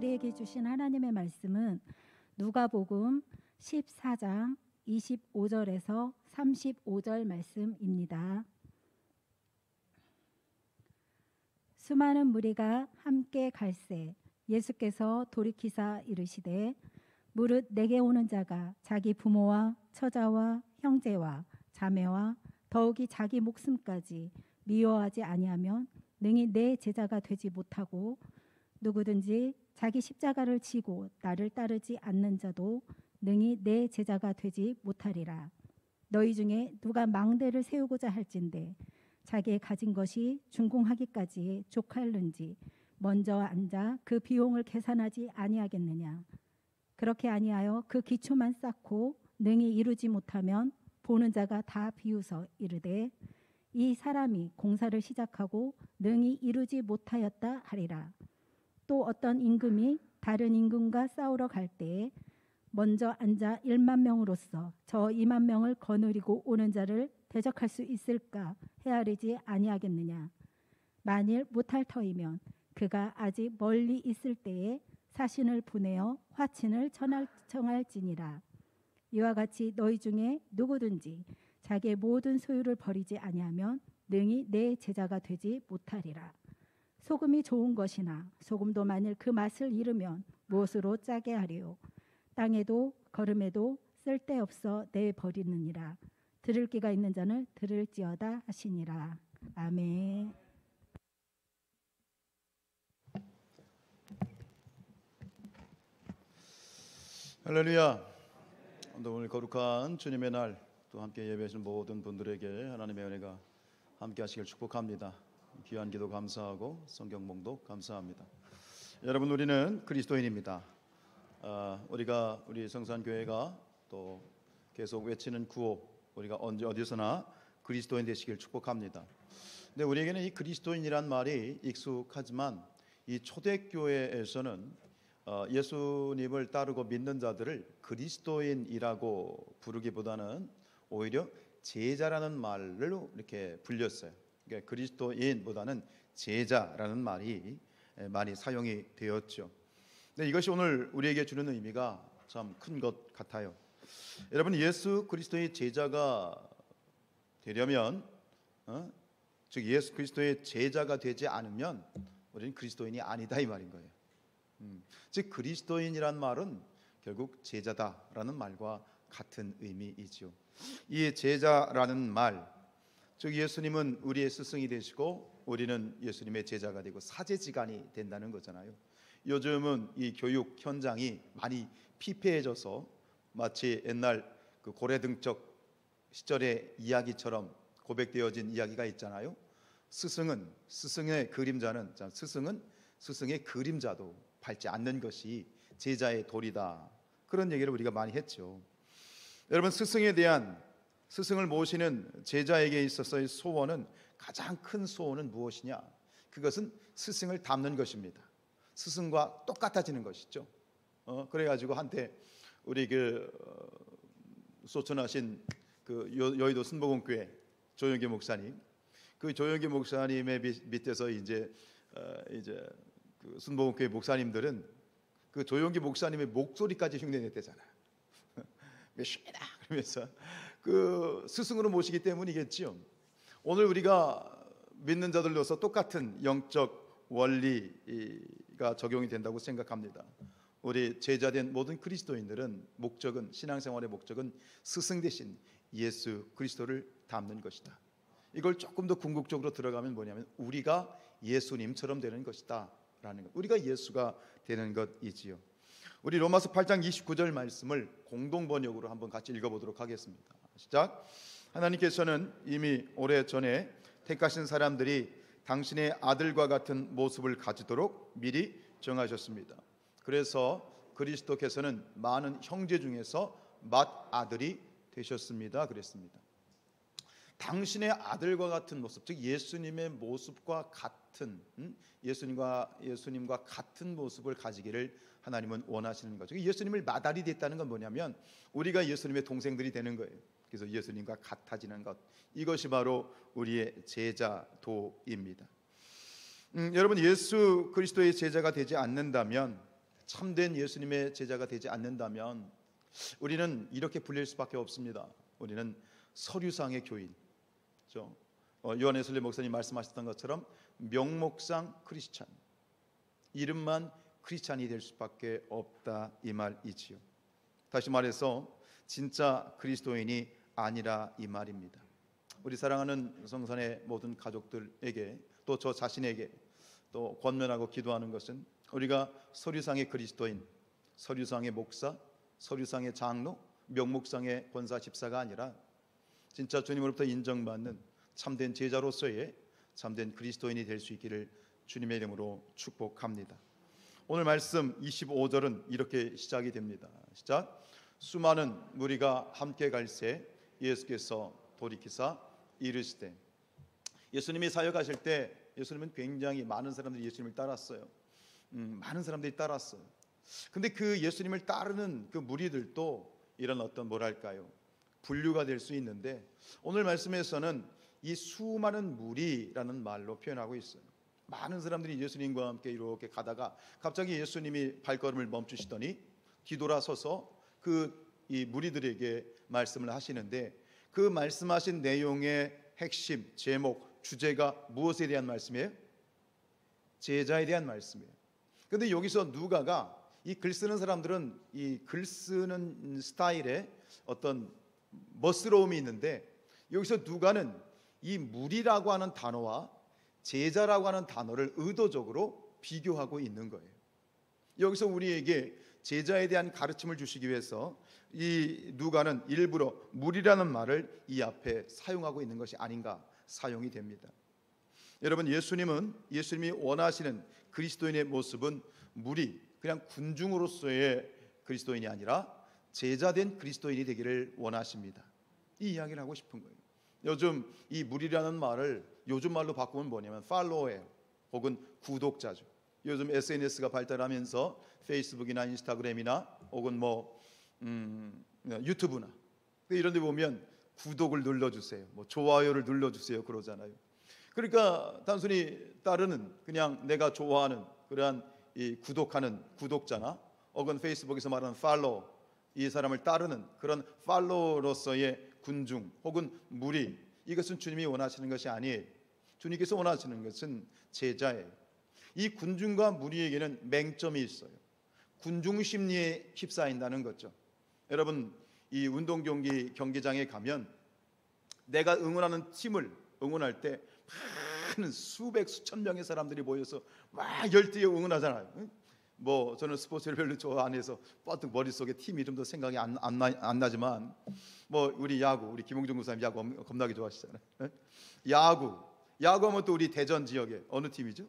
우리에게 주신 하나님의 말씀은 누가복음 14장 25절에서 35절 말씀입니다. 수많은 무리가 함께 갈새 예수께서 돌이키사 이르시되 무릇 내게 오는 자가 자기 부모와 처자와 형제와 자매와 더욱이 자기 목숨까지 미워하지 아니하면 능히 내 제자가 되지 못하고 누구든지 자기 십자가를 지고 나를 따르지 않는 자도 능히 내 제자가 되지 못하리라. 너희 중에 누가 망대를 세우고자 할진대 자기의 가진 것이 준공하기까지 족할는지 먼저 앉아 그 비용을 계산하지 아니하겠느냐. 그렇게 아니하여 그 기초만 쌓고 능히 이루지 못하면 보는 자가 다 비웃어 이르되 이 사람이 공사를 시작하고 능히 이루지 못하였다 하리라. 또 어떤 임금이 다른 임금과 싸우러 갈 때에 먼저 앉아 1만 명으로서 저 2만 명을 거느리고 오는 자를 대적할 수 있을까 헤아리지 아니하겠느냐. 만일 못할 터이면 그가 아직 멀리 있을 때에 사신을 보내어 화친을 청할지니라. 이와 같이 너희 중에 누구든지 자기의 모든 소유를 버리지 아니하면 능히 내 제자가 되지 못하리라. 소금이 좋은 것이나 소금도 만일 그 맛을 잃으면 무엇으로 짜게 하리요. 땅에도 거름에도 쓸데없어 내버리느니라. 들을 귀가 있는 자는 들을지어다 하시니라. 아멘. 할렐루야. 오늘 거룩한 주님의 날 또 함께 예배하시는 모든 분들에게 하나님의 은혜가 함께 하시길 축복합니다. 귀한 기도 감사하고 성경 봉독 감사합니다. 여러분, 우리는 그리스도인입니다. 우리 성산교회가 또 계속 외치는 구호, 우리가 언제 어디서나 그리스도인 되시길 축복합니다. 근데 우리에게는 이 그리스도인이란 말이 익숙하지만 이 초대교회에서는 예수님을 따르고 믿는 자들을 그리스도인이라고 부르기보다는 오히려 제자라는 말로 이렇게 불렸어요. 그러니까 그리스도인보다는 제자라는 말이 많이 사용이 되었죠. 근데 이것이 오늘 우리에게 주는 의미가 참 큰 것 같아요. 여러분, 예수 그리스도의 제자가 되려면 즉 예수 그리스도의 제자가 되지 않으면 우리는 그리스도인이 아니다 이 말인 거예요. 즉 그리스도인이란 말은 결국 제자다라는 말과 같은 의미이죠. 이 제자라는 말, 즉 예수님은 우리의 스승이 되시고 우리는 예수님의 제자가 되고 사제지간이 된다는 거잖아요. 요즘은 이 교육 현장이 많이 피폐해져서 마치 옛날 그 고래등적 시절의 이야기처럼 고백되어진 이야기가 있잖아요. 스승의 그림자는 스승의 그림자도 밟지 않는 것이 제자의 도리다. 그런 얘기를 우리가 많이 했죠. 여러분, 스승을 모시는 제자에게 있어서의 소원은, 가장 큰 소원은 무엇이냐? 그것은 스승을 닮는 것입니다. 스승과 똑같아지는 것이죠. 그래가지고 한때 우리 소천하신 그 여의도 순복음교회 조영기 목사님, 그 조영기 목사님의 밑에서 이제 그 순복음교회 목사님들은 그 조영기 목사님의 목소리까지 흉내냈대잖아요. 몇십니다 그러면서 그 스승으로 모시기 때문이겠지요. 오늘 우리가 믿는 자들로서 똑같은 영적 원리가 적용이 된다고 생각합니다. 우리 제자된 모든 그리스도인들은 신앙생활의 목적은 스승 대신 예수 그리스도를 닮는 것이다. 이걸 조금 더 궁극적으로 들어가면 뭐냐면 우리가 예수님처럼 되는 것이다 라는 것. 우리가 예수가 되는 것이지요. 우리 로마서 8장 29절 말씀을 공동 번역으로 한번 같이 읽어보도록 하겠습니다. 시작. 하나님께서는 이미 오래전에 택하신 사람들이 당신의 아들과 같은 모습을 가지도록 미리 정하셨습니다. 그래서 그리스도께서는 많은 형제 중에서 맏아들이 되셨습니다. 그랬습니다. 당신의 아들과 같은 모습, 즉 예수님의 모습과 같은 예수님과 같은 모습을 가지기를 하나님은 원하시는 거죠. 예수님을 맏아들이 됐다는 건 뭐냐면 우리가 예수님의 동생들이 되는 거예요. 그래서 예수님과 같아지는 것, 이것이 바로 우리의 제자도입니다. 여러분, 예수 그리스도의 제자가 되지 않는다면 참된 예수님의 제자가 되지 않는다면 우리는 이렇게 불릴 수밖에 없습니다. 우리는 서류상의 교인. 요한 웨슬리 목사님 말씀하셨던 것처럼 명목상 크리스찬, 이름만 크리스찬이 될 수밖에 없다, 이 말이지요. 다시 말해서 진짜 그리스도인이 아니라 이 말입니다. 우리 사랑하는 성산의 모든 가족들에게 또 저 자신에게 또 권면하고 기도하는 것은 우리가 서류상의 그리스도인, 서류상의 목사, 서류상의 장로, 명목상의 권사 집사가 아니라 진짜 주님으로부터 인정받는 참된 제자로서의 참된 그리스도인이 될 수 있기를 주님의 이름으로 축복합니다. 오늘 말씀 25절은 이렇게 시작이 됩니다. 시작. 수많은 무리가 함께 갈새 예수께서 돌이키사 이르시되. 예수님이 사역하실 때 예수님은 굉장히 많은 사람들이 예수님을 따랐어요. 많은 사람들이 따랐어요. 근데 그 예수님을 따르는 그 무리들도 이런 어떤 뭐랄까요, 분류가 될 수 있는데 오늘 말씀에서는 이 수많은 무리라는 말로 표현하고 있어요. 많은 사람들이 예수님과 함께 이렇게 가다가 갑자기 예수님이 발걸음을 멈추시더니 뒤돌아서서 이 무리들에게 말씀을 하시는데 그 말씀하신 내용의 핵심, 제목, 주제가 무엇에 대한 말씀이에요? 제자에 대한 말씀이에요. 그런데 여기서 누가가 이 글 쓰는 사람들은 이 글 쓰는 스타일에 어떤 멋스러움이 있는데 여기서 누가는 이 무리라고 하는 단어와 제자라고 하는 단어를 의도적으로 비교하고 있는 거예요. 여기서 우리에게 제자에 대한 가르침을 주시기 위해서 이 누가는 일부러 무리라는 말을 이 앞에 사용하고 있는 것이 아닌가 사용이 됩니다. 여러분, 예수님이 원하시는 그리스도인의 모습은 무리, 그냥 군중으로서의 그리스도인이 아니라 제자된 그리스도인이 되기를 원하십니다. 이 이야기를 하고 싶은 거예요. 요즘 이 무리라는 말을 요즘 말로 바꾸면 뭐냐면 팔로워예요. 혹은 구독자죠. 요즘 SNS가 발달하면서 페이스북이나 인스타그램이나 혹은 유튜브나 이런 데 보면 구독을 눌러주세요, 좋아요를 눌러주세요 그러잖아요. 그러니까 단순히 따르는, 그냥 내가 좋아하는 그러한 이 구독하는 구독자나 혹은 페이스북에서 말하는 팔로워, 이 사람을 따르는 그런 팔로워로서의 군중 혹은 무리, 이것은 주님이 원하시는 것이 아니에요. 주님께서 원하시는 것은 제자예요. 이 군중과 무리에게는 맹점이 있어요. 군중 심리에 휩싸인다는 거죠. 여러분, 이 운동 경기장에 가면 내가 응원하는 팀을 응원할 때 많은 수백 수천 명의 사람들이 모여서 막 열띠에 응원하잖아요. 저는 스포츠를 별로 좋아 안 해서 뻗뜩 머릿속에 팀 이름도 생각이 안 나지만 우리 야구, 우리 김홍준 군사님 야구 겁나게 좋아하시잖아요. 야구하면 또 우리 대전 지역에 어느 팀이죠?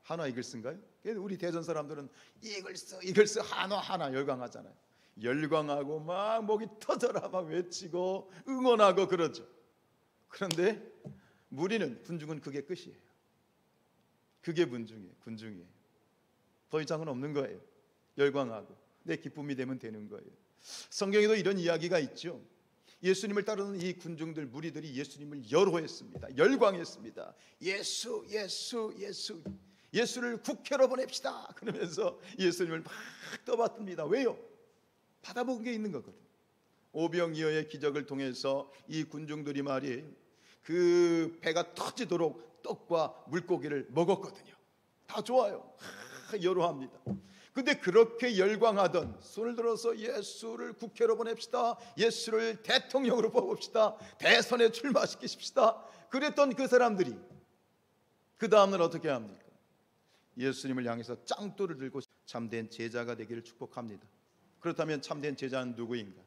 한화 이글스인가요? 우리 대전 사람들은 이글스 한화 열광하잖아요. 열광하고 막 목이 터져라 막 외치고 응원하고 그러죠. 그런데 무리는, 군중은 그게 끝이에요. 그게 군중이에요. 더 이상은 없는 거예요. 열광하고 내 기쁨이 되면 되는 거예요. 성경에도 이런 이야기가 있죠. 예수님을 따르는 이 군중들, 무리들이 예수님을 열호했습니다. 열광했습니다. 예수를 국회로 보냅시다 그러면서 예수님을 막 떠받듭니다. 왜요? 받아본 게 있는 거거든요. 오병이어의 기적을 통해서 이 군중들이 말이에요, 그 배가 터지도록 떡과 물고기를 먹었거든요. 다 좋아요. 열호합니다. 근데 그렇게 열광하던, 손을 들어서 예수를 국회로 보냅시다, 예수를 대통령으로 뽑읍시다, 대선에 출마시키십시다 그랬던 그 사람들이 그 다음날 어떻게 합니까? 예수님을 향해서 짱돌을 들고 참된 제자가 되기를 축복합니다. 그렇다면 참된 제자는 누구인가?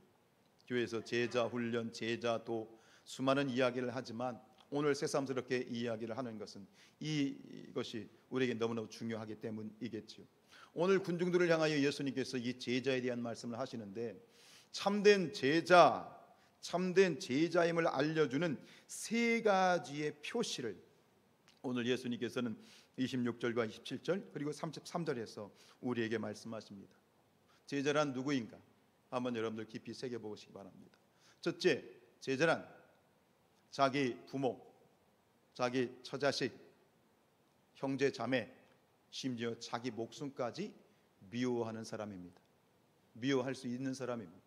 교회에서 제자 훈련, 제자도 수많은 이야기를 하지만 오늘 새삼스럽게 이야기를 하는 것은 이것이 우리에게 너무나 중요하기 때문이겠지요. 오늘 군중들을 향하여 예수님께서 이 제자에 대한 말씀을 하시는데 참된 제자임을 알려주는 세 가지의 표시를 오늘 예수님께서는 26절과 27절 그리고 33절에서 우리에게 말씀하십니다. 제자란 누구인가? 한번 여러분들 깊이 새겨보시기 바랍니다. 첫째, 제자란 자기 부모, 자기 처자식, 형제 자매, 심지어 자기 목숨까지 미워하는 사람입니다. 미워할 수 있는 사람입니다.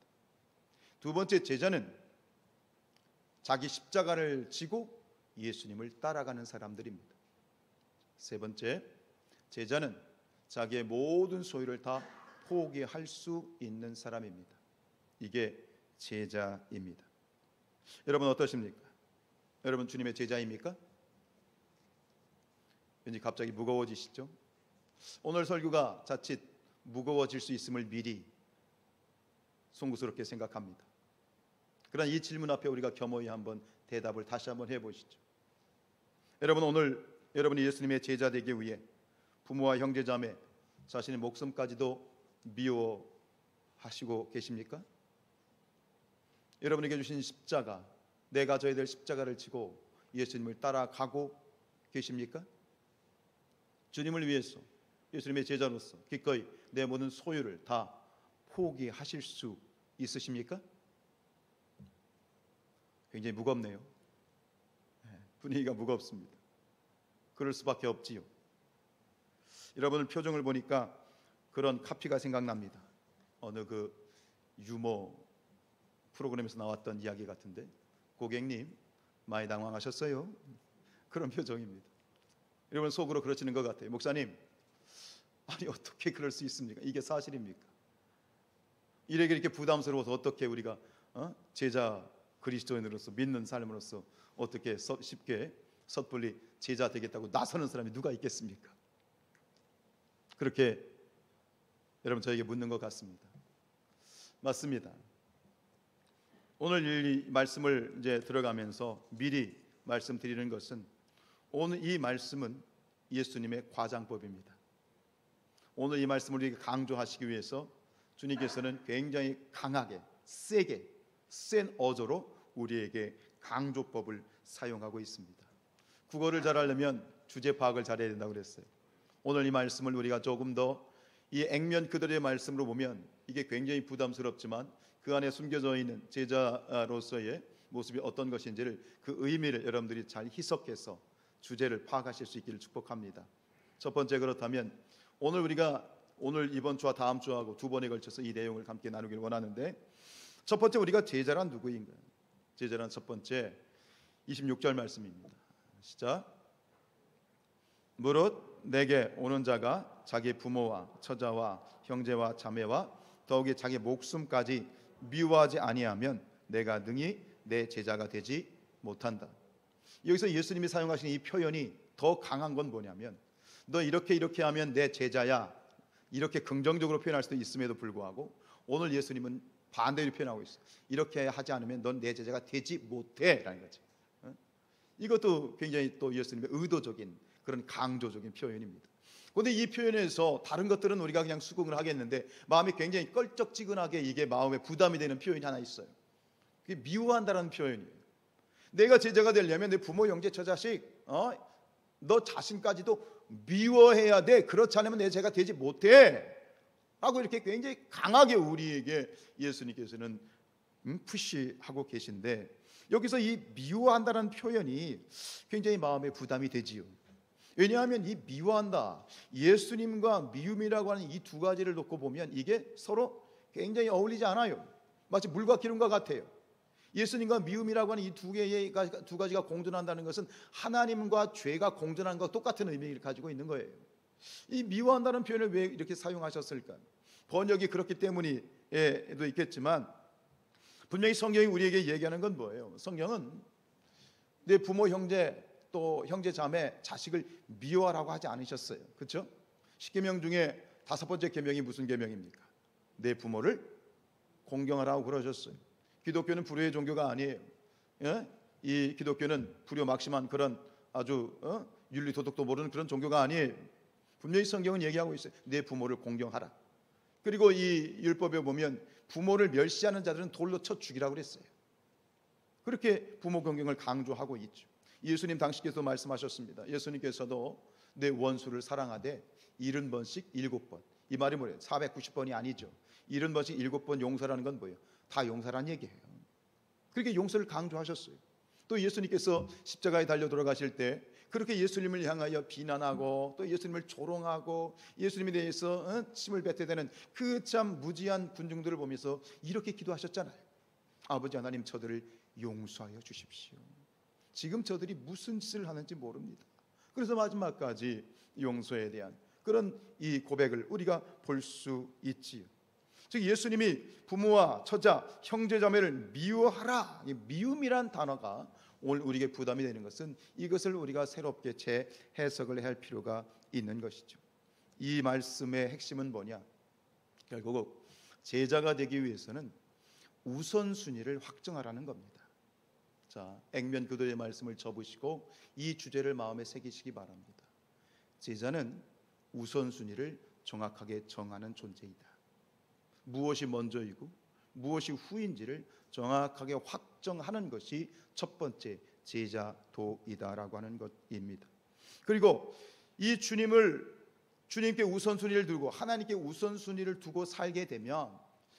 두 번째, 제자는 자기 십자가를 지고 예수님을 따라가는 사람들입니다. 세 번째, 제자는 자기의 모든 소유를 다 포기할 수 있는 사람입니다. 이게 제자입니다. 여러분 어떠십니까? 여러분 주님의 제자입니까? 왠지 갑자기 무거워지시죠? 오늘 설교가 자칫 무거워질 수 있음을 미리 송구스럽게 생각합니다. 그러나 이 질문 앞에 우리가 겸허히 한번 대답을 다시 한번 해보시죠. 여러분, 오늘 여러분이 예수님의 제자 되기 위해 부모와 형제 자매, 자신의 목숨까지도 미워하시고 계십니까? 여러분에게 주신 십자가, 내가 져야 될 십자가를 지고 예수님을 따라가고 계십니까? 주님을 위해서, 예수님의 제자로서 기꺼이 내 모든 소유를 다 포기하실 수 있으십니까? 굉장히 무겁네요. 분위기가 무겁습니다. 그럴 수밖에 없지요. 여러분의 표정을 보니까 그런 카피가 생각납니다. 어느 그 유머 프로그램에서 나왔던 이야기 같은데, 고객님 많이 당황하셨어요? 그런 표정입니다. 여러분 속으로 그러시는 것 같아요. 목사님, 아니 어떻게 그럴 수 있습니까? 이게 사실입니까? 이렇게 부담스러워서 어떻게 우리가 제자 그리스도인으로서 믿는 삶으로서 어떻게 쉽게 섣불리 제자 되겠다고 나서는 사람이 누가 있겠습니까? 그렇게 여러분 저에게 묻는 것 같습니다. 맞습니다. 오늘 이 말씀을 이제 들어가면서 미리 말씀드리는 것은, 오늘 이 말씀은 예수님의 과장법입니다. 오늘 이 말씀을 우리에게 강조하시기 위해서 주님께서는 굉장히 강하게 세게 센 어조로 우리에게 강조법을 사용하고 있습니다. 국어를 잘하려면 주제 파악을 잘해야 된다고 그랬어요. 오늘 이 말씀을 우리가 조금 더 이 액면 그대로의 말씀으로 보면 이게 굉장히 부담스럽지만 그 안에 숨겨져 있는 제자로서의 모습이 어떤 것인지를, 그 의미를 여러분들이 잘 희석해서 주제를 파악하실 수 있기를 축복합니다. 첫 번째, 그렇다면 오늘 이번 주와 다음 주하고 두 번에 걸쳐서 이 내용을 함께 나누길 원하는데, 첫 번째, 우리가 제자란 누구인가? 제자란 첫 번째 26절 말씀입니다. 시작. 무릇 내게 오는 자가 자기 부모와 처자와 형제와 자매와 더욱이 자기 목숨까지 미워하지 아니하면 내가 능히 내 제자가 되지 못한다. 여기서 예수님이 사용하신 이 표현이 더 강한 건 뭐냐면, 너 이렇게 하면 내 제자야, 이렇게 긍정적으로 표현할 수도 있음에도 불구하고 오늘 예수님은 반대로 표현하고 있어요. 이렇게 하지 않으면 넌 내 제자가 되지 못해 라는 거죠. 이것도 굉장히 또 예수님의 의도적인 그런 강조적인 표현입니다. 그런데 이 표현에서 다른 것들은 우리가 그냥 수긍을 하겠는데, 마음이 굉장히 껄쩍지근하게 이게 마음에 부담이 되는 표현이 하나 있어요. 그게 미워한다는 표현이에요. 내가 제자가 되려면 내 부모, 형제, 처자식, 너 자신까지도 미워해야 돼. 그렇지 않으면 내 제자가 되지 못해 라고 이렇게 굉장히 강하게 우리에게 예수님께서는 푸시하고 계신데, 여기서 이 미워한다는 표현이 굉장히 마음에 부담이 되지요. 왜냐하면 이 미워한다, 예수님과 미움이라고 하는 이 두 가지를 놓고 보면 이게 서로 굉장히 어울리지 않아요. 마치 물과 기름과 같아요. 예수님과 미움이라고 하는 이 두 가지가 공존한다는 것은 하나님과 죄가 공존하는 것과 똑같은 의미를 가지고 있는 거예요. 이 미워한다는 표현을 왜 이렇게 사용하셨을까? 번역이 그렇기 때문에도 있겠지만, 분명히 성경이 우리에게 얘기하는 건 뭐예요? 성경은 내 부모, 형제, 또 형제, 자매, 자식을 미워하라고 하지 않으셨어요. 그렇죠? 10계명 중에 5번째 계명이 무슨 계명입니까? 내 부모를 공경하라고 그러셨어요. 기독교는 불효의 종교가 아니에요. 이 기독교는 불효 막심한 그런 아주 윤리 도덕도 모르는 그런 종교가 아니에요. 분명히 성경은 얘기하고 있어요. 내 부모를 공경하라. 그리고 이 율법에 보면 부모를 멸시하는 자들은 돌로 쳐 죽이라고 그랬어요. 그렇게 부모 공경을 강조하고 있죠. 예수님 당시께서 말씀하셨습니다. 예수님께서도 내 원수를 사랑하되 70번씩 7번. 이 말이 뭐예요? 490번이 아니죠. 70번씩 7번 용서라는 건 뭐예요? 다 용서란 얘기예요. 그렇게 용서를 강조하셨어요. 또 예수님께서 십자가에 달려 돌아가실 때 그렇게 예수님을 향하여 비난하고 또 예수님을 조롱하고 예수님에 대해서 침을 뱉어대는 그 참 무지한 군중들을 보면서 이렇게 기도하셨잖아요. 아버지 하나님, 저들을 용서하여 주십시오. 지금 저들이 무슨 짓을 하는지 모릅니다. 그래서 마지막까지 용서에 대한 그런 이 고백을 우리가 볼 수 있지요. 즉 예수님이 부모와 처자, 형제자매를 미워하라, 이 미움이란 단어가 오늘 우리에게 부담이 되는 것은 이것을 우리가 새롭게 재해석을 할 필요가 있는 것이죠. 이 말씀의 핵심은 뭐냐? 결국 제자가 되기 위해서는 우선순위를 확정하라는 겁니다. 자, 액면 그도의 말씀을 접으시고 이 주제를 마음에 새기시기 바랍니다. 제자는 우선순위를 정확하게 정하는 존재이다. 무엇이 먼저이고 무엇이 후인지를 정확하게 확정하는 것이 첫 번째 제자도이다라고 하는 것입니다. 그리고 이 주님께 우선순위를 두고 하나님께 우선순위를 두고 살게 되면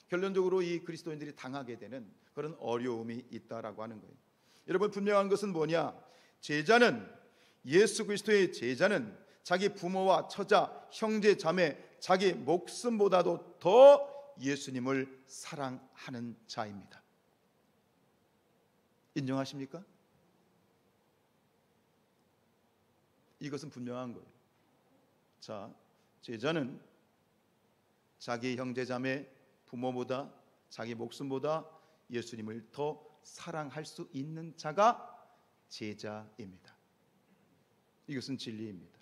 결론적으로 이 그리스도인들이 당하게 되는 그런 어려움이 있다라고 하는 거예요. 여러분, 분명한 것은 뭐냐? 예수 그리스도의 제자는 자기 부모와 처자, 형제, 자매, 자기 목숨보다도 더 예수님을 사랑하는 자입니다. 인정하십니까? 이것은 분명한 거예요. 자, 제자는 자기 형제, 자매, 부모보다 자기 목숨보다 예수님을 더 사랑할 수 있는 자가 제자입니다. 이것은 진리입니다.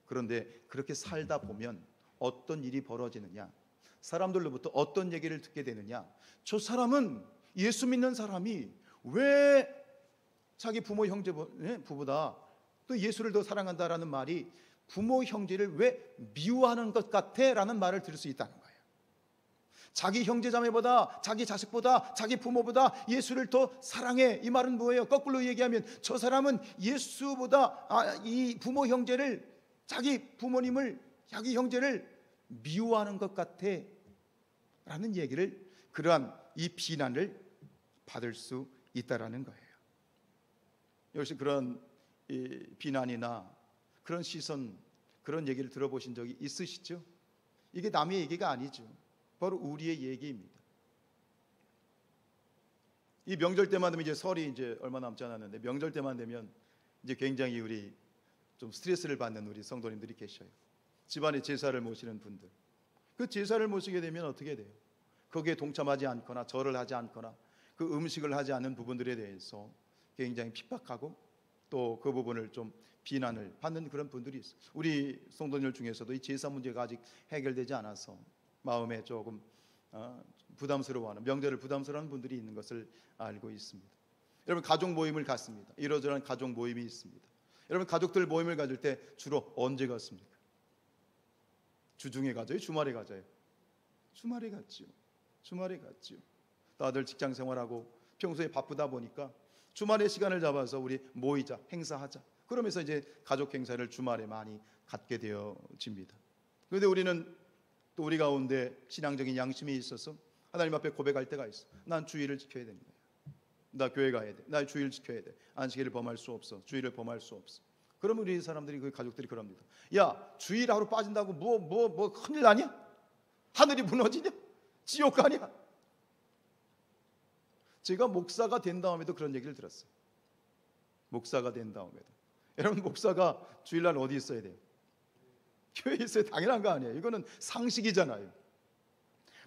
그런데 그렇게 살다 보면 어떤 일이 벌어지느냐? 사람들로부터 어떤 얘기를 듣게 되느냐? 저 사람은, 예수 믿는 사람이 왜 자기 부모 형제보다 또 예수를 더 사랑한다라는 말이 부모 형제를 왜 미워하는 것 같아? 라는 말을 들을 수 있다는 거예요. 자기 형제자매보다 자기 자식보다 자기 부모보다 예수를 더 사랑해, 이 말은 뭐예요? 거꾸로 얘기하면 저 사람은 예수보다 이 부모 형제를, 자기 부모님을, 자기 형제를 미워하는 것 같아 라는 얘기를, 그러한 이 비난을 받을 수 있다라는 거예요. 역시 그런 비난이나 그런 시선, 그런 얘기를 들어보신 적이 있으시죠? 이게 남의 얘기가 아니죠. 바로 우리의 얘기입니다. 이 명절 때만 되면, 이제 설이 이제 얼마 남지 않았는데 명절 때만 되면 이제 굉장히 우리 좀 스트레스를 받는 우리 성도님들이 계셔요. 집안에 제사를 모시는 분들, 그 제사를 모시게 되면 어떻게 돼요? 거기에 동참하지 않거나 절을 하지 않거나 그 음식을 하지 않는 부분들에 대해서 굉장히 핍박하고 또 그 부분을 좀 비난을 받는 그런 분들이 있어요. 우리 성도님들 중에서도 이 제사 문제가 아직 해결되지 않아서 마음에 조금 부담스러워하는, 명절을 부담스러워하는 분들이 있는 것을 알고 있습니다. 여러분, 가족 모임을 갖습니다. 이러저러한 가족 모임이 있습니다. 여러분, 가족들 모임을 가질 때 주로 언제 갖습니까? 주중에 가져요? 주말에 가져요? 주말에 갔지요. 주말에 갔지요. 다들 직장 생활하고 평소에 바쁘다 보니까 주말에 시간을 잡아서 우리 모이자, 행사하자. 그러면서 이제 가족 행사를 주말에 많이 갖게 되어집니다. 그런데 우리는 또 우리 가운데 신앙적인 양심이 있어서 하나님 앞에 고백할 때가 있어. 난 주일을 지켜야 되는 거야. 나 교회 가야 돼. 나 주일 지켜야 돼. 안식일을 범할 수 없어. 주일을 범할 수 없어. 그러면 우리 사람들이, 그 가족들이 그럽니다. 야, 주일 하루 빠진다고 뭐 큰일 나냐? 하늘이 무너지냐? 지옥 가냐? 제가 목사가 된 다음에도 그런 얘기를 들었어요. 목사가 된 다음에도. 여러분, 목사가 주일날 어디 있어야 돼요? 교회에 있어야 당연한 거 아니에요? 이거는 상식이잖아요.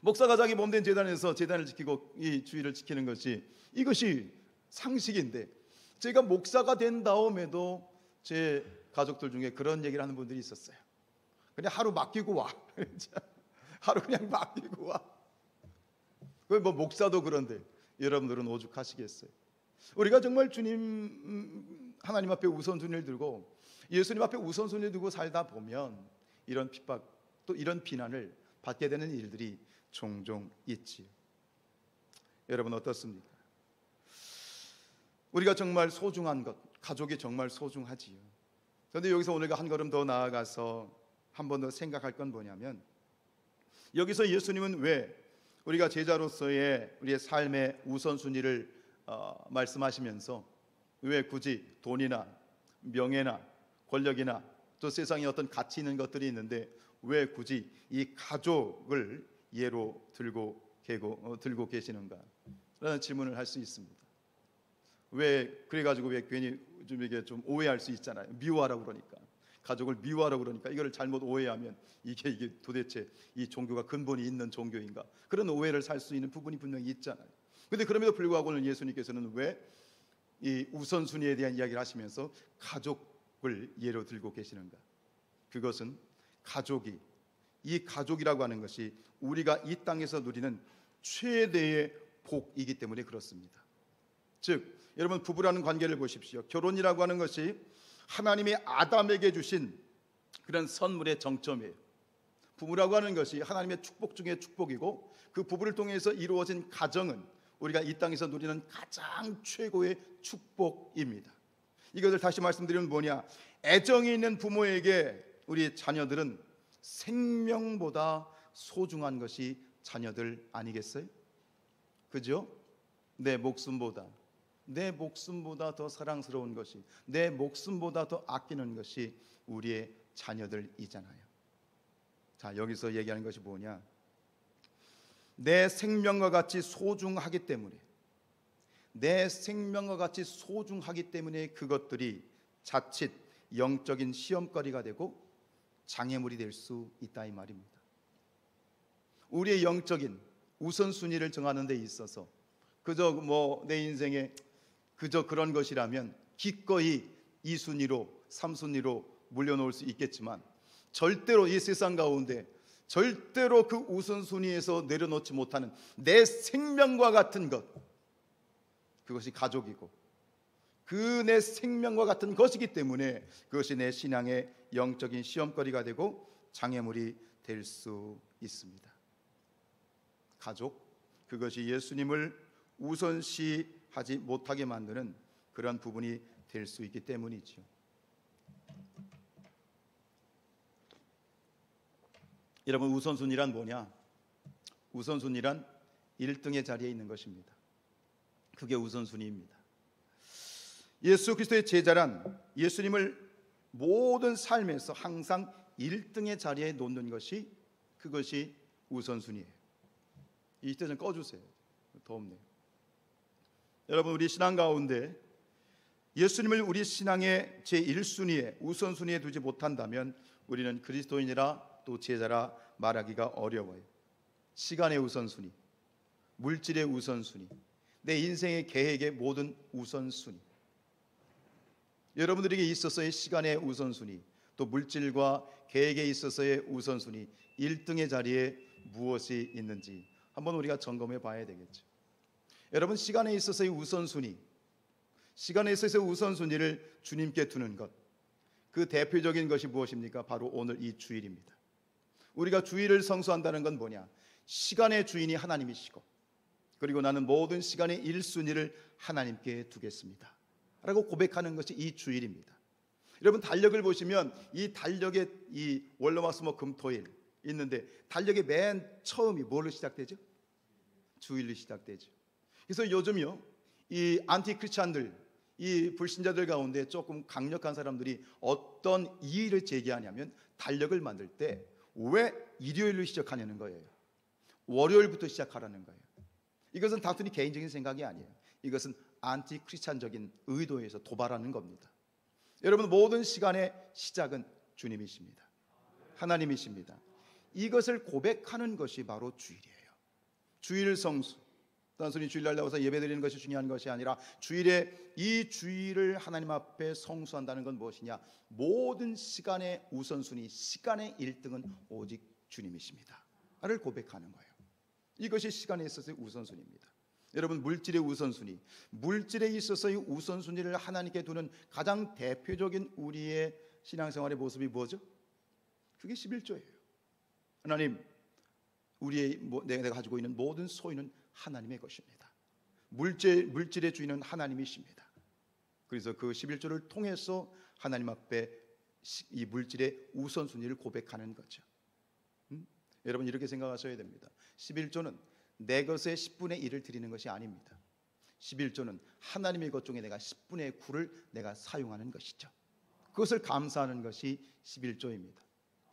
목사가 자기 몸된 제단에서 제단을 지키고 이 주일을 지키는 것이, 이것이 상식인데, 제가 목사가 된 다음에도 제 가족들 중에 그런 얘기를 하는 분들이 있었어요. 그냥 하루 맡기고 와. 하루 그냥 맡기고 와. 그 뭐 목사도 그런데 여러분들은 오죽하시겠어요? 우리가 정말 주님, 하나님 앞에 우선순위를 들고 예수님 앞에 우선순위를 두고 살다 보면 이런 핍박, 또 이런 비난을 받게 되는 일들이 종종 있지요. 여러분, 어떻습니까? 우리가 정말 소중한 것, 가족이 정말 소중하지요. 그런데 여기서 오늘 한 걸음 더 나아가서 한 번 더 생각할 건 뭐냐면, 여기서 예수님은 왜 우리가 제자로서의 우리의 삶의 우선순위를 말씀하시면서 왜 굳이 돈이나 명예나 권력이나 또 세상에 어떤 가치 있는 것들이 있는데 왜 굳이 이 가족을 예로 들고 계시는가? 라는 질문을 할 수 있습니다. 왜 그래가지고 왜 괜히 좀 이게 좀 오해할 수 있잖아요. 미워하라고 그러니까, 가족을 미워하라고 그러니까 이거를 잘못 오해하면 이게 도대체 이 종교가 근본이 있는 종교인가? 그런 오해를 살 수 있는 부분이 분명히 있잖아요. 그런데 그럼에도 불구하고 오늘 예수님께서는 왜 이 우선순위에 대한 이야기를 하시면서 가족을 예로 들고 계시는가? 그것은 이 가족이라고 하는 것이 우리가 이 땅에서 누리는 최대의 복이기 때문에 그렇습니다. 즉 여러분, 부부라는 관계를 보십시오. 결혼이라고 하는 것이 하나님이 아담에게 주신 그런 선물의 정점이에요. 부부라고 하는 것이 하나님의 축복 중에 축복이고, 그 부부를 통해서 이루어진 가정은 우리가 이 땅에서 누리는 가장 최고의 축복입니다. 이것을 다시 말씀드리면 뭐냐? 애정이 있는 부모에게 우리 자녀들은 생명보다 소중한 것이 자녀들 아니겠어요? 그죠? 내 목숨보다 더 사랑스러운 것이, 내 목숨보다 더 아끼는 것이 우리의 자녀들이잖아요. 자, 여기서 얘기하는 것이 뭐냐? 내 생명과 같이 소중하기 때문에, 그것들이 자칫 영적인 시험거리가 되고 장애물이 될 수 있다 이 말입니다. 우리의 영적인 우선순위를 정하는 데 있어서 그저 내 인생에 그저 그런 것이라면 기꺼이 2순위로 3순위로 물려놓을 수 있겠지만, 절대로 이 세상 가운데 절대로 그 우선순위에서 내려놓지 못하는 내 생명과 같은 것, 그것이 가족이고 그 내 생명과 같은 것이기 때문에 그것이 내 신앙의 영적인 시험거리가 되고 장애물이 될 수 있습니다. 가족, 그것이 예수님을 우선시하지 못하게 만드는 그런 부분이 될 수 있기 때문이죠. 여러분, 우선순위란 뭐냐? 우선순위란 1등의 자리에 있는 것입니다. 그게 우선순위입니다. 예수 그리스도의 제자란 예수님을 모든 삶에서 항상 1등의 자리에 놓는 것이, 그것이 우선순위예요. 이 히터 좀 꺼주세요. 덥네요. 여러분, 우리 신앙 가운데 예수님을 우리 신앙의 제1순위에, 우선순위에 두지 못한다면 우리는 그리스도인이라 또 제자라 말하기가 어려워요. 시간의 우선순위, 물질의 우선순위, 내 인생의 계획의 모든 우선순위, 여러분들에게 있어서의 시간의 우선순위, 또 물질과 계획에 있어서의 우선순위, 1등의 자리에 무엇이 있는지 한번 우리가 점검해 봐야 되겠죠. 여러분, 시간에 있어서의 우선순위, 우선순위를 주님께 두는 것, 그 대표적인 것이 무엇입니까? 바로 오늘 이 주일입니다. 우리가 주일을 성수한다는 건 뭐냐? 시간의 주인이 하나님이시고, 그리고 나는 모든 시간의 1순위를 하나님께 두겠습니다 라고 고백하는 것이 이 주일입니다. 여러분, 달력을 보시면 이 달력의 이 월화수목금토일 있는데, 달력의 맨 처음이 뭘로 시작되죠? 주일로 시작되죠. 그래서 요즘요, 이 안티크리스찬들, 이 불신자들 가운데 조금 강력한 사람들이 어떤 이의를 제기하냐면, 달력을 만들 때 왜 일요일로 시작하냐는 거예요. 월요일부터 시작하라는 거예요. 이것은 단순히 개인적인 생각이 아니에요. 이것은 안티크리스찬적인 의도에서 도발하는 겁니다. 여러분, 모든 시간의 시작은 주님이십니다. 하나님이십니다. 이것을 고백하는 것이 바로 주일이에요. 주일 성수, 단순히 주일날 나와서 예배드리는 것이 중요한 것이 아니라 주일에 이 주일을 하나님 앞에 성수한다는 건 무엇이냐? 모든 시간의 우선순위, 시간의 1등은 오직 주님이십니다 를 고백하는 거예요. 이것이 시간에 있어서의 우선순위입니다. 여러분, 물질의 우선순위, 물질에 있어서의 우선순위를 하나님께 두는 가장 대표적인 우리의 신앙생활의 모습이 뭐죠? 그게 11조예요. 하나님, 내가 가지고 있는 모든 소유는 하나님의 것입니다. 물질의 주인은 하나님이십니다. 그래서 그 11조를 통해서 하나님 앞에 이 물질의 우선순위를 고백하는 거죠. 여러분, 이렇게 생각하셔야 됩니다. 11조는 내 것의 10분의 1을 드리는 것이 아닙니다. 11조는 하나님의 것 중에 내가 10분의 9를 내가 사용하는 것이죠. 그것을 감사하는 것이 11조입니다.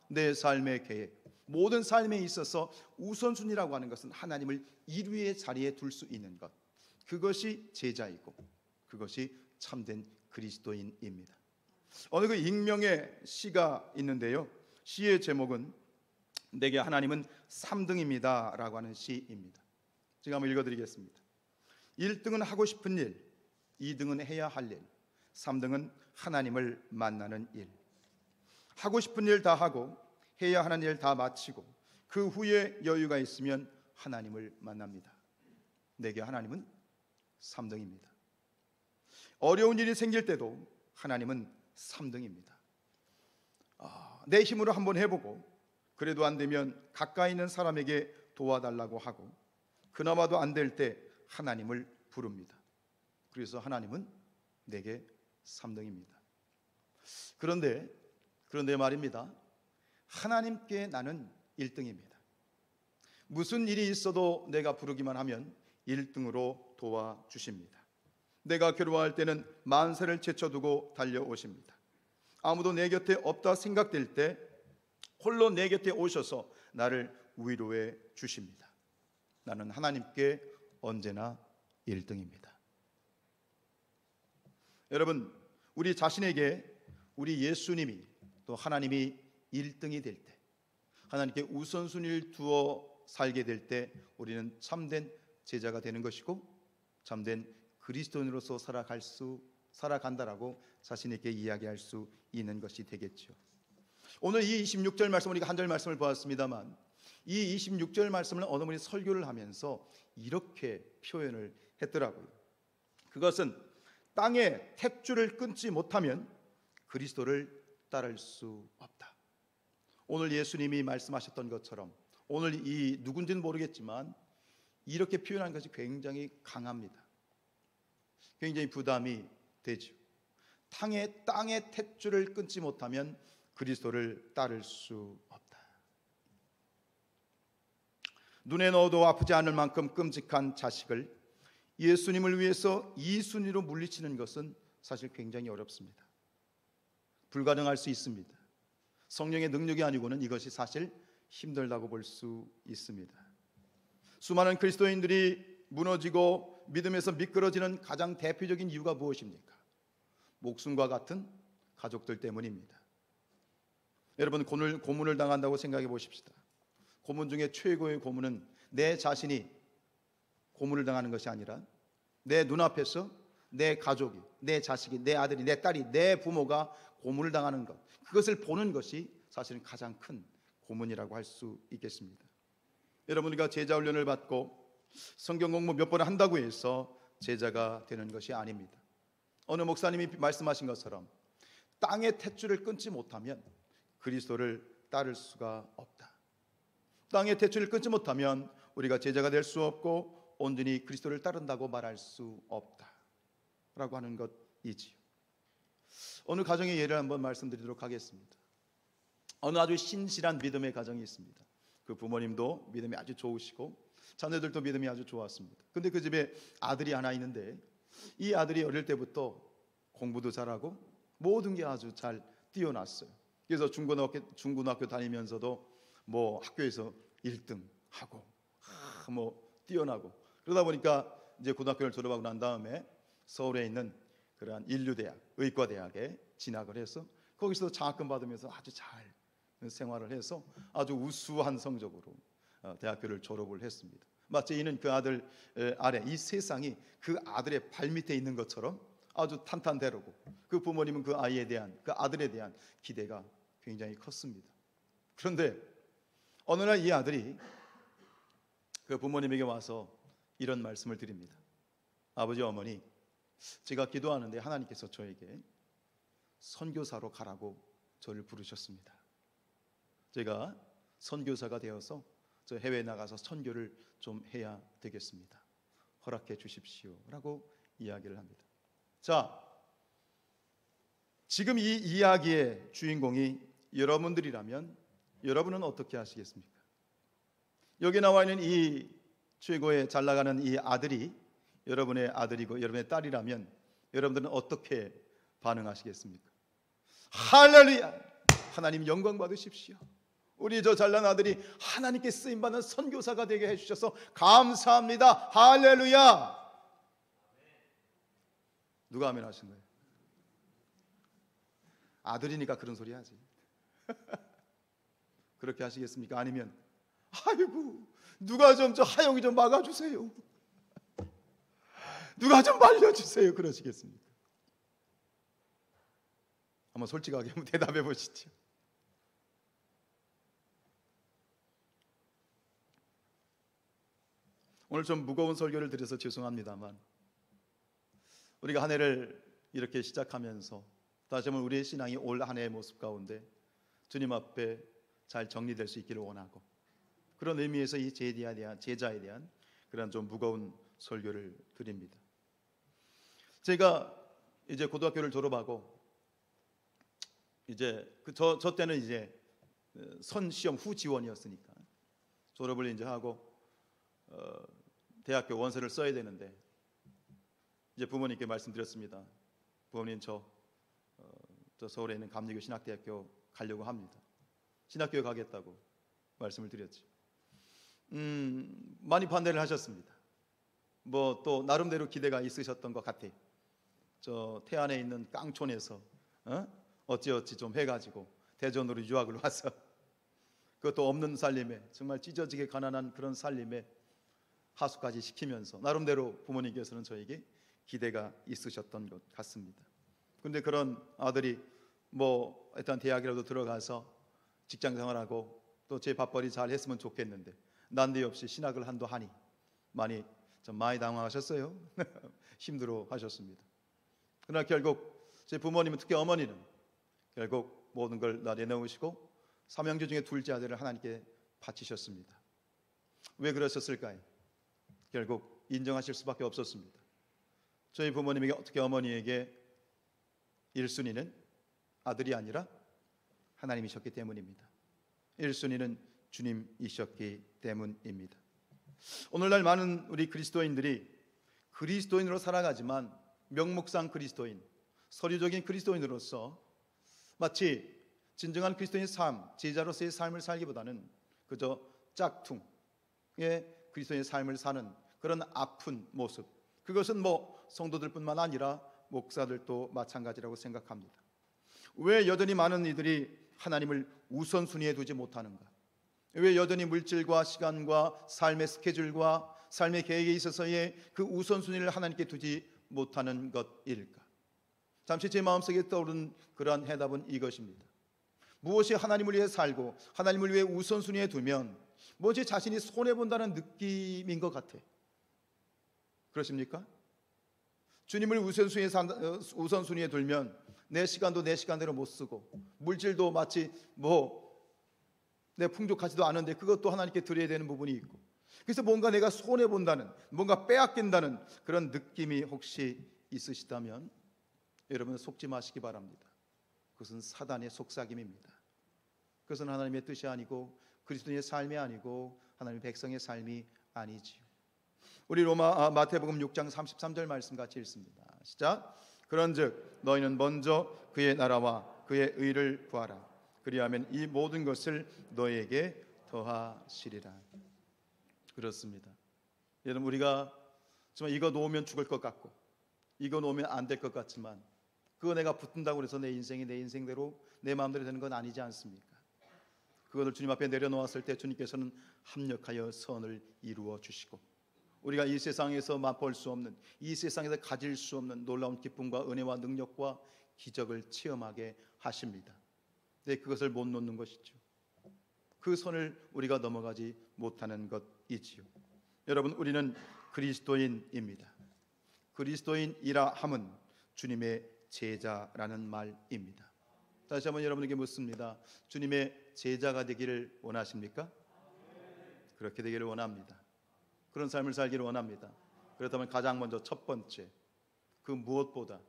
내 삶의 계획, 모든 삶에 있어서 우선순위라고 하는 것은 하나님을 1위의 자리에 둘 수 있는 것, 그것이 제자이고 그것이 참된 그리스도인입니다. 어느 그 익명의 시가 있는데요, 시의 제목은 내게 하나님은 3등입니다 라고 하는 시입니다. 제가 한번 읽어드리겠습니다. 1등은 하고 싶은 일, 2등은 해야 할 일, 3등은 하나님을 만나는 일. 하고 싶은 일 다 하고 해야 하는 일 다 마치고 그 후에 여유가 있으면 하나님을 만납니다. 내게 하나님은 3등입니다. 어려운 일이 생길 때도 하나님은 3등입니다. 내 힘으로 한번 해보고 그래도 안 되면 가까이 있는 사람에게 도와달라고 하고 그나마도 안 될 때 하나님을 부릅니다. 그래서 하나님은 내게 3등입니다. 그런데 말입니다. 하나님께 나는 1등입니다. 무슨 일이 있어도 내가 부르기만 하면 1등으로 도와주십니다. 내가 괴로워할 때는 만세를 제쳐두고 달려오십니다. 아무도 내 곁에 없다 생각될 때 홀로 내 곁에 오셔서 나를 위로해 주십니다. 나는 하나님께 언제나 1등입니다. 여러분, 우리 자신에게 우리 예수님이 또 하나님이 1등이 될 때, 하나님께 우선순위를 두어 살게 될 때 우리는 참된 제자가 되는 것이고 참된 그리스도인으로서 살아간다라고 자신에게 이야기할 수 있는 것이 되겠죠. 오늘 이 26절 말씀, 우리가 한 절 말씀을 보았습니다만 이 26절 말씀을 어느 분이 설교를 하면서 이렇게 표현을 했더라고요. 그것은 땅에 탯줄을 끊지 못하면 그리스도를 따를 수 없다. 오늘 예수님이 말씀하셨던 것처럼 오늘 이 누군지는 모르겠지만 이렇게 표현한 것이 굉장히 강합니다. 굉장히 부담이 되죠. 땅에 탯줄을 끊지 못하면 그리스도를 따를 수 없다. 눈에 넣어도 아프지 않을 만큼 끔찍한 자식을 예수님을 위해서 2순위로 물리치는 것은 사실 굉장히 어렵습니다. 불가능할 수 있습니다. 성령의 능력이 아니고는 이것이 사실 힘들다고 볼 수 있습니다. 수많은 그리스도인들이 무너지고 믿음에서 미끄러지는 가장 대표적인 이유가 무엇입니까? 목숨과 같은 가족들 때문입니다. 여러분, 고문을 당한다고 생각해 보십시다. 고문 중에 최고의 고문은 내 자신이 고문을 당하는 것이 아니라 내 눈앞에서 내 가족이, 내 자식이, 내 아들이, 내 딸이, 내 부모가 고문을 당하는 것, 그것을 보는 것이 사실은 가장 큰 고문이라고 할 수 있겠습니다. 여러분, 우리가 제자 훈련을 받고 성경 공부 몇 번 한다고 해서 제자가 되는 것이 아닙니다. 어느 목사님이 말씀하신 것처럼 땅의 탯줄을 끊지 못하면 그리스도를 따를 수가 없다. 땅의 탯줄을 끊지 못하면 우리가 제자가 될 수 없고 온전히 그리스도를 따른다고 말할 수 없다라고 하는 것이지요. 어느 가정의 예를 한번 말씀드리도록 하겠습니다. 어느 아주 신실한 믿음의 가정이 있습니다. 그 부모님도 믿음이 아주 좋으시고 자녀들도 믿음이 아주 좋았습니다. 근데 그 집에 아들이 하나 있는데 이 아들이 어릴 때부터 공부도 잘하고 모든 게 아주 잘 뛰어났어요. 그래서 중고등학교 다니면서도 뭐 학교에서 1등하고 뭐 뛰어나고, 그러다 보니까 이제 고등학교를 졸업하고 난 다음에 서울에 있는 그러한 인류대학, 의과대학에 진학을 해서 거기서 장학금 받으면서 아주 잘 생활을 해서 아주 우수한 성적으로 대학교를 졸업을 했습니다. 마치 이는 그 아들 아래 이 세상이 그 아들의 발밑에 있는 것처럼 아주 탄탄대로고 그 부모님은 그 아이에 대한, 그 아들에 대한 기대가 굉장히 컸습니다. 그런데 어느 날 이 아들이 그 부모님에게 와서 이런 말씀을 드립니다. 아버지, 어머니, 제가 기도하는데 하나님께서 저에게 선교사로 가라고 저를 부르셨습니다. 제가 선교사가 되어서 저 해외에 나가서 선교를 좀 해야 되겠습니다. 허락해 주십시오 라고 이야기를 합니다. 자, 지금 이 이야기의 주인공이 여러분들이라면 여러분은 어떻게 하시겠습니까? 여기 나와 있는 이 최고의 잘 나가는 이 아들이 여러분의 아들이고 여러분의 딸이라면 여러분들은 어떻게 반응하시겠습니까? 할렐루야. 하나님 영광 받으십시오. 우리 저 잘난 아들이 하나님께 쓰임받는 선교사가 되게 해주셔서 감사합니다. 할렐루야. 누가 아멘 하신 거예요? 아들이니까 그런 소리 하지. 그렇게 하시겠습니까? 아니면 아이고 누가 좀 저 하영이 좀 막아주세요. 누가 좀 말려주세요. 그러시겠습니까? 한번 솔직하게 한번 대답해 보시죠. 오늘 좀 무거운 설교를 드려서 죄송합니다만 우리가 한 해를 이렇게 시작하면서 다시 한번 우리의 신앙이 올 한 해의 모습 가운데 주님 앞에 잘 정리될 수 있기를 원하고 그런 의미에서 이 제자에 대한 그런 좀 무거운 설교를 드립니다. 제가 이제 고등학교를 졸업하고 이제 저 때는 이제 선시험 후 지원이었으니까 졸업을 이제 하고 대학교 원서를 써야 되는데 이제 부모님께 말씀드렸습니다. 부모님 저 서울에 있는 감리교 신학대학교 가려고 합니다. 신학교에 가겠다고 말씀을 드렸죠. 많이 반대를 하셨습니다. 뭐 또 나름대로 기대가 있으셨던 것 같아요. 저 태안에 있는 깡촌에서 어찌어찌 좀 해가지고 대전으로 유학을 와서 그것도 없는 살림에 정말 찢어지게 가난한 그런 살림에 하숙까지 시키면서 나름대로 부모님께서는 저에게 기대가 있으셨던 것 같습니다. 근데 그런 아들이 뭐 일단 대학이라도 들어가서 직장 생활하고 또 제 밥벌이 잘 했으면 좋겠는데 난데없이 신학을 한도 하니 많이 당황하셨어요. 힘들어 하셨습니다. 그러나 결국 제 부모님은 특히 어머니는 결국 모든 걸 다 내놓으시고 삼형제 중에 둘째 아들을 하나님께 바치셨습니다. 왜 그러셨을까요? 결국 인정하실 수밖에 없었습니다. 저희 부모님에게 어떻게 어머니에게 1순위는 아들이 아니라 하나님이셨기 때문입니다. 1순위는 주님이셨기 때문입니다. 오늘날 많은 우리 그리스도인들이 그리스도인으로 살아가지만 명목상 그리스도인, 서류적인 그리스도인으로서 마치 진정한 그리스도인의 삶, 제자로서의 삶을 살기보다는 그저 짝퉁의 그리스도인의 삶을 사는 그런 아픈 모습, 그것은 뭐 성도들뿐만 아니라 목사들도 마찬가지라고 생각합니다. 왜 여전히 많은 이들이 하나님을 우선순위에 두지 못하는가? 왜 여전히 물질과 시간과 삶의 스케줄과 삶의 계획에 있어서의 그 우선순위를 하나님께 두지 못하는 것일까? 잠시 제 마음속에 떠오른 그러한 해답은 이것입니다. 무엇이 하나님을 위해 살고 하나님을 위해 우선순위에 두면 무엇이 자신이 손해본다는 느낌인 것 같아. 그렇습니까? 주님을 우선순위에 두면 내 시간도 내 시간대로 못 쓰고 물질도 마치 내 풍족하지도 않은데 그것도 하나님께 드려야 되는 부분이 있고 그래서 뭔가 내가 손해본다는 뭔가 빼앗긴다는 그런 느낌이 혹시 있으시다면 여러분 속지 마시기 바랍니다. 그것은 사단의 속삭임입니다. 그것은 하나님의 뜻이 아니고 그리스도의 삶이 아니고 하나님의 백성의 삶이 아니지요. 우리 마태복음 6장 33절 말씀 같이 읽습니다. 시작. 그런즉 너희는 먼저 그의 나라와 그의 의를 구하라. 그리하면 이 모든 것을 너희에게 더하시리라. 그렇습니다. 여러분 우리가 정말 이거 놓으면 죽을 것 같고 이거 놓으면 안 될 것 같지만 그거 내가 붙든다고 해서 내 인생이 내 인생대로 내 마음대로 되는 건 아니지 않습니까? 그것을 주님 앞에 내려놓았을 때 주님께서는 합력하여 선을 이루어 주시고 우리가 이 세상에서 맛볼 수 없는 이 세상에서 가질 수 없는 놀라운 기쁨과 은혜와 능력과 기적을 체험하게 하십니다. 네, 그것을 못 놓는 것이죠. 그 선을 우리가 넘어가지 못하는 것이지요. 여러분 우리는 그리스도인입니다. 그리스도인이라 함은 주님의 제자라는 말입니다. 다시 한번 여러분에게 묻습니다. 주님의 제자가 되기를 원하십니까? 그렇게 되기를 원합니다. 그런 삶을 살기를 원합니다. 그렇다면 가장 먼저 첫 번째 그 무엇보다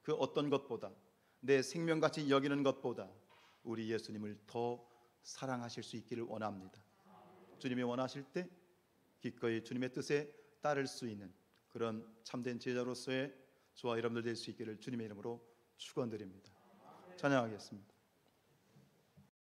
그 어떤 것보다 내 생명같이 여기는 것보다 우리 예수님을 더 사랑하실 수 있기를 원합니다. 주님이 원하실 때 기꺼이 주님의 뜻에 따를 수 있는 그런 참된 제자로서의 저와 여러분들 될 수 있기를 주님의 이름으로 축원드립니다. 찬양하겠습니다.